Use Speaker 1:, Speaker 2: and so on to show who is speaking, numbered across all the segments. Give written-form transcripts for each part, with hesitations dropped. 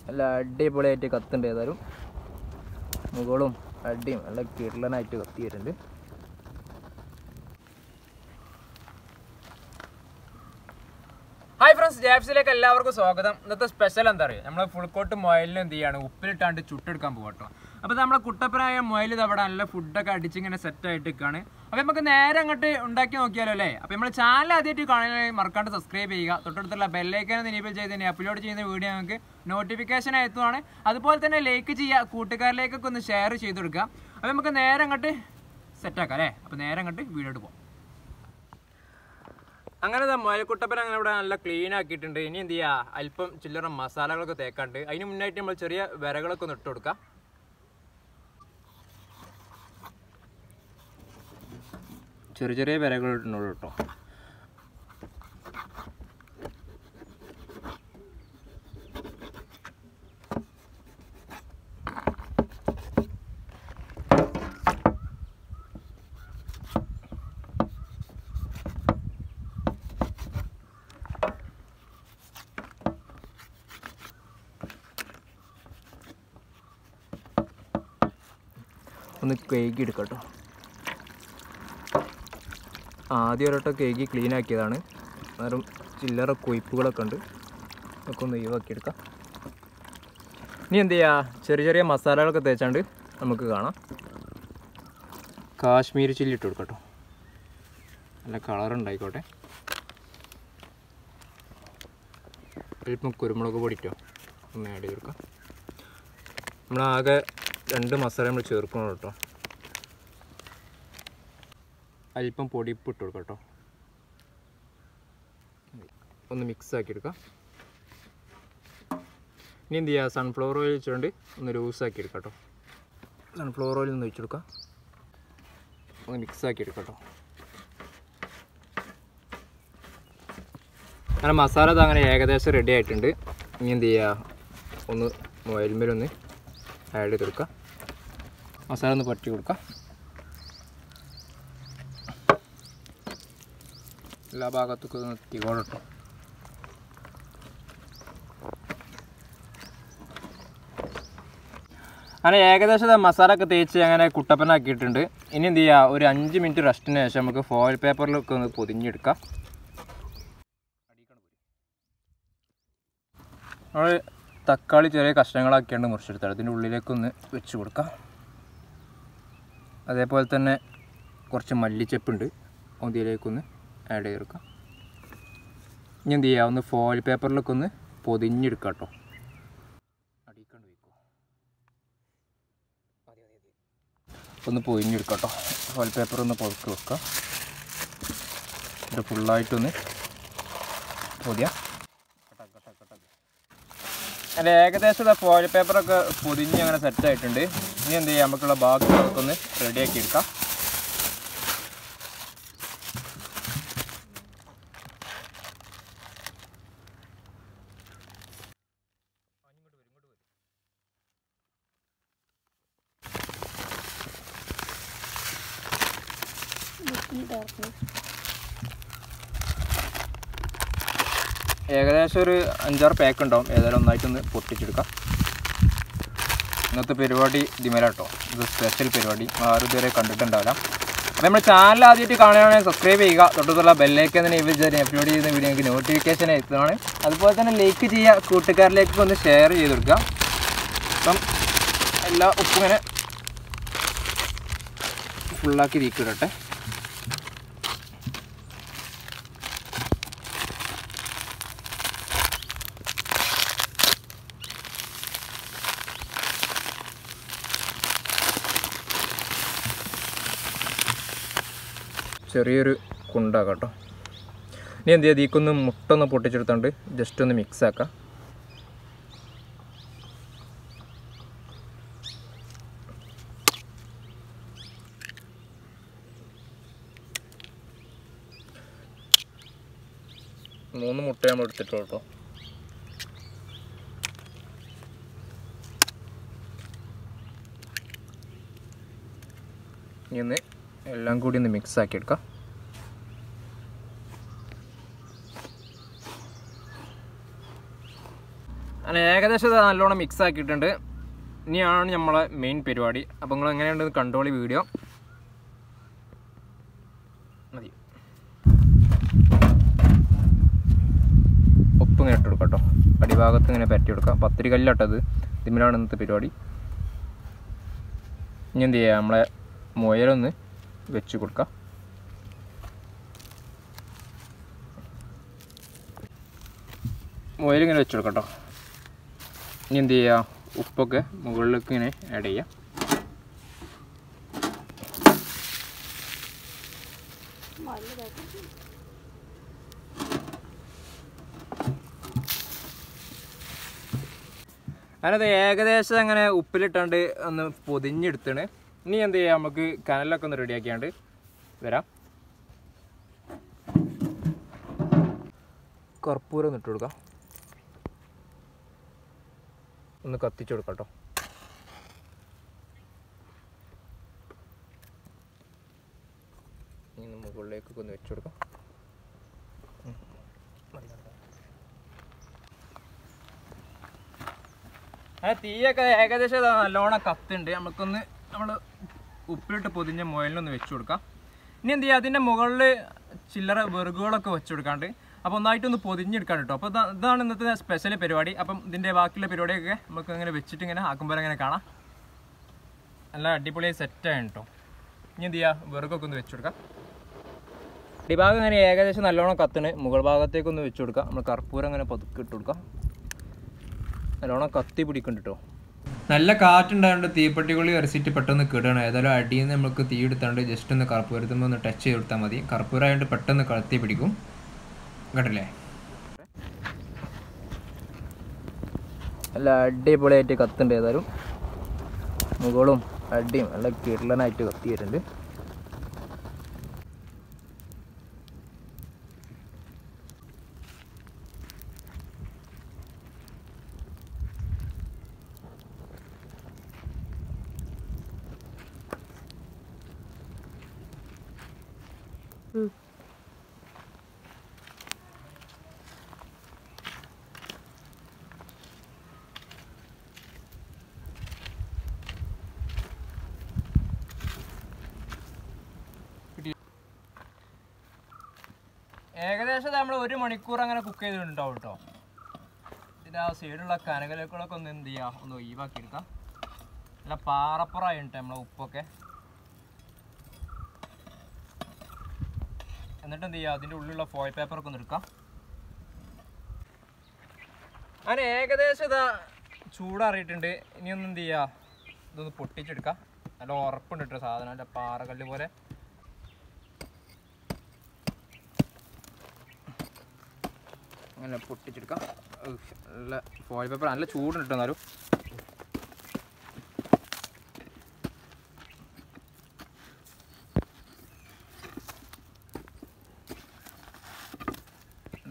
Speaker 1: നല്ല അടിപൊളിയായിട്ട് കത്തുണ്ട്. ഏതായാലും മുകളും അടിയും നല്ല കിടലനായിട്ട് കത്തി വരുന്നുണ്ട്. ഹായ് ഫ്രണ്ട്സ്, ജാബ്സിലേക്ക് എല്ലാവർക്കും സ്വാഗതം. ഇന്നത്തെ സ്പെഷ്യൽ എന്താ പറയുക, നമ്മൾ ഫുൾ കോട്ട് മുയലിന് എന്ത് ചെയ്യാണ് ഉപ്പിലിട്ടാണ്ട് ചുട്ടെടുക്കാൻ പോകട്ടോ. അപ്പോൾ നമ്മളെ കുട്ടപ്പനായ മുയൽ അവിടെ നല്ല ഫുഡൊക്കെ അടിച്ചിങ്ങനെ സെറ്റായിട്ട് നിൽക്കുകയാണ്. അപ്പോൾ നമുക്ക് നേരെ അങ്ങോട്ട് ഉണ്ടാക്കി നോക്കിയാലോ അല്ലേ. അപ്പോൾ നമ്മൾ ചാനൽ ആദ്യമായിട്ട് കാണാൻ മറക്കാണ്ട് സബ്സ്ക്രൈബ് ചെയ്യുക. തൊട്ടടുത്തുള്ള ബെല്ലൈക്കൻ എനേബിൾ ചെയ്ത് അപ്ലോഡ് ചെയ്യുന്ന വീഡിയോ നമുക്ക് നോട്ടിഫിക്കേഷൻ എത്തുവാണ്. അതുപോലെ തന്നെ ലൈക്ക് ചെയ്യുക, കൂട്ടുകാരിലേക്കൊക്കെ ഒന്ന് ഷെയർ ചെയ്ത് കൊടുക്കുക. അപ്പോൾ നമുക്ക് നേരെ അങ്ങോട്ട് സെറ്റാക്കാം അല്ലേ. അപ്പോൾ നേരെ അങ്ങോട്ട് വീഡിയോട്ട് പോകാം. അങ്ങനെ മുയൽക്കുട്ടപ്പന അങ്ങനെ ഇവിടെ നല്ല ക്ലീൻ ആക്കിയിട്ടുണ്ട്. ഇനി എന്ത് ചെയ്യുക, അല്പം ചില്ലറ മസാലകളൊക്കെ തേക്കാണ്ട് അതിന് മുന്നായിട്ട് നമ്മൾ ചെറിയ വിരകളൊക്കെ ഒന്ന് ഇട്ട് കൊടുക്കാം. ചെറിയ ചെറിയ വിരകൾ ഇട്ടുള്ളൂ കേട്ടോ. ഒന്ന് കേക്ക് എടുക്കാം കേട്ടോ. ആദ്യം ഒരട്ടം കേക്ക് ക്ലീൻ ആക്കിയതാണ്. അന്നേരം ചില്ലറ കൊയ്പ്പുകളൊക്കെ ഉണ്ട്, ഒക്കെ ഒന്ന് ഒഴിവാക്കിയെടുക്കാം. ഇനി എന്ത് ചെയ്യുക, ചെറിയ ചെറിയ മസാലകളൊക്കെ തേച്ചാണ്ട് നമുക്ക് കാണാം. കാശ്മീരി ചില്ലി ഇട്ട് കൊടുക്കാം കേട്ടോ, നല്ല കളറുണ്ടായിക്കോട്ടെ. അല്പം കുരുമുളക് പൊടിട്ടോ ഒന്ന് ആഡ് ചെയ്ത് കൊടുക്കാം. നമ്മളാകെ 2 മസാല നമ്മൾ ചേർക്കണം കേട്ടോ. അല്പം പൊടിപ്പ് ഇട്ട് കൊടുക്കാം കേട്ടോ. ഒന്ന് മിക്സ് ആക്കി എടുക്കാം. ഇനി എന്ത് ചെയ്യുക, സൺഫ്ലവർ ഓയിൽ വെച്ചുകൊണ്ട് ഒന്ന് ലൂസാക്കി എടുക്കാം കേട്ടോ. സൺഫ്ലവർ ഓയിൽ ഒന്ന് ഒഴിച്ചെടുക്കാം, ഒന്ന് മിക്സ് ആക്കി എടുക്കാം കേട്ടോ. അങ്ങനെ മസാല അങ്ങനെ ഏകദേശം റെഡി ആയിട്ടുണ്ട്. ഇനി എന്ത് ചെയ്യുക, ഒന്ന് മുയൽമേലൊന്ന് ആഡ് ചെയ്ത് കൊടുക്കുക. മസാല ഒന്ന് പറ്റി കൊടുക്കുക. എല്ലാ ഭാഗത്തൊക്കെ ഒന്ന് തികോളട്ടോ. അങ്ങനെ ഏകദേശം മസാല ഒക്കെ തേച്ച് അങ്ങനെ കുട്ടപ്പനാക്കിയിട്ടുണ്ട്. ഇനി എന്ത് ചെയ്യുക, ഒരു 5 മിനിറ്റ് റെസ്റ്റിന് ശേഷം നമുക്ക് ഫോയിൽ പേപ്പറിലൊക്കെ ഒന്ന് പൊതിഞ്ഞെടുക്കാം. നമ്മൾ തക്കാളി ചെറിയ കഷ്ണങ്ങളാക്കിയാണ് മുറിച്ചെടുത്തത്. അതിൻ്റെ ഉള്ളിലേക്കൊന്ന് വെച്ച് കൊടുക്കാം. അതേപോലെ തന്നെ കുറച്ച് മല്ലിച്ചെപ്പുണ്ട്, അതിലേക്കൊന്ന് ആഡ് ചെയ്ത് കൊടുക്കാം. ഇനി എന്ത് ചെയ്യുക, ഒന്ന് ഫോയിൽ പേപ്പറിലൊക്കെ ഒന്ന് പൊതിഞ്ഞെടുക്കാം കേട്ടോ. അടിക്കണ്ട് വയ്ക്കുക, ഒന്ന് പൊതിഞ്ഞെടുക്കാം കേട്ടോ. ഫോയിൽ പേപ്പർ ഒന്ന് പൊതുക്കി വെക്കുക. ഇത് ഫുള്ളായിട്ടൊന്ന് പൊതിയാം. അല്ല ഏകദേശം ഫോയിൽ പേപ്പറൊക്കെ പൊതിഞ്ഞ് അങ്ങനെ സെറ്റായിട്ടുണ്ട്. ഇനി എന്ത് ചെയ്യുക, നമുക്കുള്ള ബാക്കിയുള്ളതൊക്കെ ഒന്ന് റെഡിയാക്കി എടുക്കാം. ഏകദേശം ഒരു 5-6 പാക്ക് ഉണ്ടാവും. ഏതായാലും ഒന്നായിട്ടൊന്ന് പൊട്ടിച്ചെടുക്കാം. ഇന്നത്തെ പരിപാടി ദിമലാട്ടോ, ഇത് സ്പെഷ്യൽ പരിപാടി, ആരും ഇതുവരെ കണ്ടിട്ടുണ്ടാവില്ല. അപ്പോൾ നമ്മൾ ചാനൽ ആദ്യമായിട്ട് കാണുകയാണെങ്കിൽ സബ്സ്ക്രൈബ് ചെയ്യുക. തൊട്ടടുത്തുള്ള ബെല്ലൈക്കൻ അപ്ലോഡ് ചെയ്യുന്ന വീഡിയോ നിങ്ങൾക്ക് നോട്ടിഫിക്കേഷൻ എത്തുന്നതാണ്. അതുപോലെ തന്നെ ലൈക്ക് ചെയ്യുക, കൂട്ടുകാരിലേക്ക് ഒന്ന് ഷെയർ ചെയ്ത് കൊടുക്കുക. അപ്പം എല്ലാ ഉപ്പും ഇങ്ങനെ ഫുള്ളാക്കി തീക്കിടട്ടെ. ചെറിയൊരു കുണ്ടാക്കാം കേട്ടോ. ഇനി എന്ത് ചെയ്യുക, ഇതിക്കൊന്ന് മുട്ട ഒന്ന് പൊട്ടിച്ചെടുത്തോണ്ട് ജസ്റ്റ് ഒന്ന് മിക്സ് ആക്കാം. മൂന്ന് മുട്ട നമ്മൾ എടുത്തിട്ടുള്ളൂ കേട്ടോ. ഇനി ഒന്ന് എല്ലാം കൂടി ഒന്ന് മിക്സ് ആക്കി എടുക്കാം. അങ്ങനെ ഏകദേശം ഇത് നല്ലോണം മിക്സ് ആക്കിയിട്ടുണ്ട്. ഇനിയാണ് നമ്മളെ മെയിൻ പരിപാടി. അപ്പോൾ നിങ്ങൾ എങ്ങനെയുണ്ടെന്ന് കണ്ടോളി വീഡിയോ. മതി. ഉപ്പ് ഇങ്ങനെ ഇട്ട് കൊടുക്കാം കേട്ടോ. അടിഭാഗത്ത് ഇങ്ങനെ പരട്ടി കൊടുക്കാം. പത്തിരി കല്ലാട്ടത്. ഇതിലാണ് ഇന്നത്തെ പരിപാടി. ഇനി എന്ത് ചെയ്യുക, നമ്മളെ മുയലൊന്ന് വെച്ച് കൊടുക്കാം. മുയലിങ്ങനെ വെച്ച് കൊടുക്കാം കേട്ടോ. ഇനി എന്ത് ചെയ്യുക, ഉപ്പൊക്കെ മുകളിലേക്ക് ഇങ്ങനെ ആഡ് ചെയ്യാം. അങ്ങനത് ഏകദേശം അങ്ങനെ ഉപ്പിലിട്ടാണ്ട് ഒന്ന് പൊതിഞ്ഞെടുത്താണ്. ഇനി എന്ത് ചെയ്യാം, നമുക്ക് കനലൊക്കെ ഒന്ന് റെഡിയാക്കിയാണ്ട് വരാം. കർപ്പൂരം ഒന്ന് ഇട്ട് കൊടുക്കാം. ഒന്ന് കത്തിച്ച് കൊടുക്കാം കേട്ടോ. ഇനി മുകളിലേക്കൊക്കെ ഒന്ന് വെച്ച് കൊടുക്കാം. തീയൊക്കെ ഏകദേശം നല്ലോണം കത്തുണ്ട്. നമുക്കൊന്ന് നമ്മൾ ഉപ്പിലിട്ട് പൊതിഞ്ഞ മുയലിനൊന്ന് വെച്ച് കൊടുക്കാം. ഇനി എന്ത് ചെയ്യുക, അതിൻ്റെ മുകളിൽ ചില്ലറ വെറുകുകളൊക്കെ വെച്ച് കൊടുക്കാണ്ട് അപ്പോൾ ഒന്നായിട്ടൊന്ന് പൊതിഞ്ഞെടുക്കാൻ കേട്ടോ. അപ്പോൾ ഇതാണ് ഇന്നത്തെ സ്പെഷ്യൽ പരിപാടി. അപ്പം ഇതിൻ്റെ ബാക്കിയുള്ള പരിപാടിയൊക്കെ നമുക്ക് ഇങ്ങനെ വെച്ചിട്ട് ഇങ്ങനെ ആക്കുമ്പോൾ ഇങ്ങനെ കാണാം. നല്ല അടിപൊളിയായി സെറ്റാണ് കേട്ടോ. ഇനി എന്ത് ചെയ്യുക, വെറുകൊക്കെ ഒന്ന് വെച്ച് കൊടുക്കാം. അടിഭാഗം ഇങ്ങനെ ഏകദേശം നല്ലോണം കത്തിന്. മുകൾ ഭാഗത്തേക്കൊന്ന് വെച്ച് കൊടുക്കാം. നമ്മൾ കർപ്പൂരം അങ്ങനെ പതുക്കെ ഇട്ട് കൊടുക്കാം. നല്ലോണം കത്തി പിടിക്കുന്നുണ്ട് കേട്ടോ. നല്ല കാറ്റുണ്ടായതുകൊണ്ട് തീപ്പെട്ടിക്കുള്ളി വരച്ചിട്ട് പെട്ടെന്ന് കിടണം. ഏതായാലും അടിയിൽ നിന്ന് നമുക്ക് തീ എടുത്താണ്ട് ജസ്റ്റ് ഒന്ന് കർപ്പൂരത്തുമ്പോൾ ഒന്ന് ടച്ച് ചെയ്ത് കൊടുത്താൽ മതി. കർപ്പൂരമായിട്ട് പെട്ടെന്ന് കത്തി പിടിക്കും കേട്ടല്ലേ. നല്ല അടിപൊളിയായിട്ട് കത്തുണ്ട്. ഏതായാലും മുകളും അടിയും നല്ല കിടലനായിട്ട് കത്തി വരുന്നുണ്ട്. ഏകദേശം നമ്മൾ 1 മണിക്കൂർ അങ്ങനെ കുക്ക് ചെയ്തിട്ടുണ്ടാവും കേട്ടോ. ഇതിൻ്റെ ആ സൈഡുള്ള കനകലകളൊക്കെ ഒന്ന് എന്ത് ചെയ്യുക, ഒന്ന് ഒഴിവാക്കി എടുക്കാം. നല്ല പാറപ്പുറമായിട്ട് നമ്മളെ ഉപ്പൊക്കെ. എന്നിട്ട് എന്ത് ചെയ്യുക, അതിൻ്റെ ഉള്ളിലുള്ള ഫോയിൽ പേപ്പറൊക്കെ ഒന്ന് എടുക്കാം. അങ്ങനെ ഏകദേശം ഇതാ ചൂടാറിയിട്ടുണ്ട്. ഇനിയൊന്നും എന്ത് ചെയ്യുക, ഇതൊന്ന് പൊട്ടിച്ചെടുക്കാം. നല്ല ഉറപ്പുണ്ട് കേട്ടോ സാധനം, നല്ല പാറകല്ല് പോലെ. അങ്ങനെ പൊട്ടിച്ചെടുക്കാം. നല്ല ഫോയിൽ പേപ്പർ നല്ല ചൂടുണ്ട് എന്നാലും.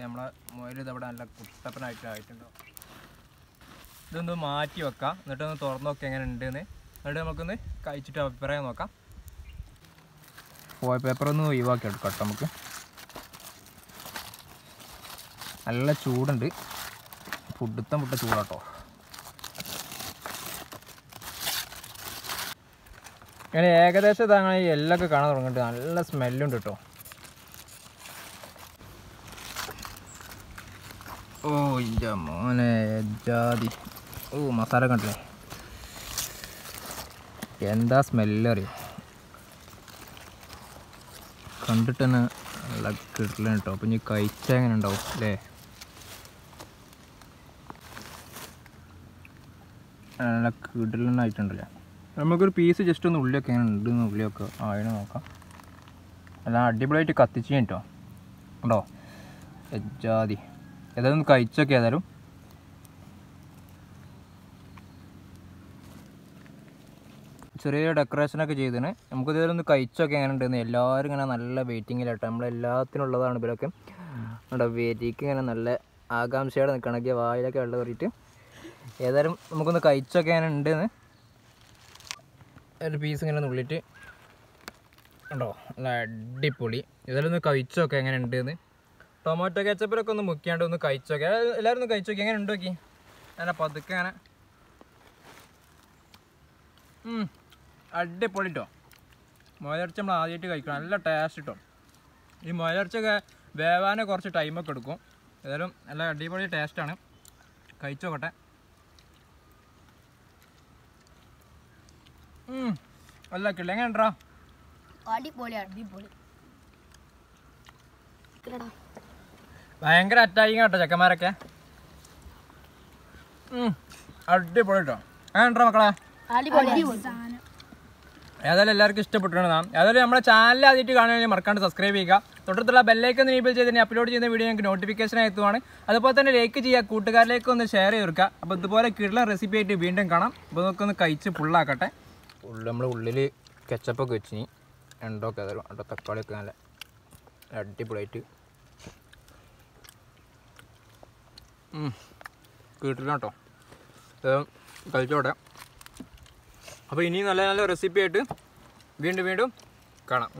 Speaker 1: നമ്മളെ മുയൽ ഇതവിടെ നല്ല കുട്ടപ്പനായിട്ട് ആയിട്ടുണ്ടാവും. ഇതൊന്ന് മാറ്റി വെക്കാം. എന്നിട്ടൊന്ന് തുറന്ന് നോക്കാം എങ്ങനെ ഉണ്ടെന്ന്. എന്നിട്ട് നമുക്കൊന്ന് കഴിച്ചിട്ട് അഭിപ്രായം നോക്കാം. ഫോയിൽ പേപ്പറൊന്ന് ഒഴിവാക്കി എടുക്കാം കേട്ടോ. നമുക്ക് നല്ല ചൂടുണ്ട്. ഫുഡുത്തം വിട്ട ചൂടാട്ടോ. അങ്ങനെ ഏകദേശം ഇതാണ് ഈ എല്ലൊക്കെ കാണാൻ തുടങ്ങിയിട്ട് നല്ല സ്മെല്ലുണ്ട് കേട്ടോ. ഓ ഇൻ്റെ മോനെ ജാതി. ഓ മസാല കണ്ടില്ലേ, എന്താ സ്മെല്ല് അറിയോ. കണ്ടിട്ട് തന്നെ നല്ല കിട്ടില്ല കേട്ടോ. അപ്പം ഇനി കഴിച്ചാൽ എങ്ങനെ ഉണ്ടാവും അല്ലേ. നല്ല കിടലനായിട്ടുണ്ടല്ലേ. നമുക്കൊരു പീസ് ജസ്റ്റ് ഒന്ന് ഉള്ളിയൊക്കെ എങ്ങനെ ഉണ്ടെന്ന് ഉള്ളിയൊക്കെ അതിനെ നോക്കാം. അല്ല അടിപൊളിയായിട്ട് കത്തിച്ച് കേട്ടോ ഉണ്ടോ ജാതി. ഏതായാലും ഒന്ന് കഴിച്ചൊക്കെ ഏതായാലും. ചെറിയ ഡെക്കറേഷനൊക്കെ ചെയ്തിന്. നമുക്ക് ഇതേലും ഒന്ന് കഴിച്ചൊക്കെ എങ്ങനെ ഉണ്ടെന്ന്. എല്ലാവരും ഇങ്ങനെ നല്ല വെയിറ്റിങ്ങിലാട്ടോ. നമ്മളെല്ലാത്തിനുള്ളതാണ് ഇവരൊക്കെ. കേട്ടോ വെയിറ്റിക്ക് ഇങ്ങനെ നല്ല ആകാംക്ഷയോടെ നിൽക്കണമെങ്കിൽ വായിലൊക്കെ വെള്ളം കയറിയിട്ട്. ഏതായാലും നമുക്കൊന്ന് കഴിച്ചൊക്കെ എങ്ങനെ ഉണ്ടെന്ന്. ഒരു പീസ് ഇങ്ങനെ നുള്ളിയിട്ട് ഉണ്ടോ നല്ല അടിപൊളി. ഏതായാലും ഒന്ന് കഴിച്ചൊക്കെ എങ്ങനെ ഉണ്ടെന്ന്. ടൊമാറ്റോ കെച്ചപ്പിലൊക്കെ ഒന്ന് മുക്കിയാണ്ട് ഒന്ന് കഴിച്ചോക്കെ. എല്ലാവരും ഒന്ന് കഴിച്ചോക്കി എങ്ങനെ ഉണ്ടോക്കി. അങ്ങനെ പതുക്കെ അങ്ങനെ അടിപൊളി കേട്ടോ. മുയലിറച്ചി നമ്മൾ ആദ്യമായിട്ട് കഴിക്കണം, നല്ല ടേസ്റ്റ് കിട്ടും. ഈ മുയലിറച്ചിയൊക്കെ വേവാൻ കുറച്ച് ടൈമൊക്കെ എടുക്കും. ഏതായാലും നല്ല അടിപൊളി ടേസ്റ്റാണ്. കഴിച്ചു നോക്കട്ടെ. അല്ല കിള്ള എങ്ങനെ ഉണ്ടോ? ഭയങ്കര അറ്റാക്കിങ് കേട്ടോ ചെക്കന്മാരൊക്കെ. അടിപൊളി കേട്ടോ. അങ്ങനെ ഉണ്ടോ മക്കളെ? ഏതായാലും എല്ലാവർക്കും ഇഷ്ടപ്പെട്ടിട്ടുണ്ടാകും. ഏതായാലും നമ്മുടെ ചാനൽ ആദ്യമായിട്ട് കാണുകയാണെങ്കിൽ മറക്കാണ്ട് സബ്സ്ക്രൈബ് ചെയ്യുക. തൊട്ടടുത്തുള്ള ബെല്ലൈക്കൺ എനേബിൾ ചെയ്ത് അപ്ലോഡ് ചെയ്യുന്ന വീഡിയോ ഞങ്ങൾക്ക് നോട്ടിഫിക്കേഷൻ എത്തുവാണ്. അതുപോലെ തന്നെ ലൈക്ക് ചെയ്യുക, കൂട്ടുകാരിലേക്ക് ഒന്ന് ഷെയർ ചെയ്ത് കൊടുക്കുക. അപ്പോൾ ഇതുപോലെ കിടലൻ റെസിപ്പി ആയിട്ട് വീണ്ടും കാണാം. അപ്പോൾ നമുക്കൊന്ന് കഴിച്ച് ഫുള്ളാക്കട്ടെ. നമ്മൾ ഉള്ളിൽ കെച്ചപ്പൊക്കെ വെച്ചിനി രണ്ടൊക്കെ ഏതായാലും അവിടെ തക്കാളിയൊക്കെ നല്ല അടിപൊളിയായിട്ട് കിട്ടില്ല കേട്ടോ. കഴിച്ചോട്ടെ. അപ്പോൾ ഇനി നല്ല നല്ല റെസിപ്പി ആയിട്ട് വീണ്ടും കാണാം.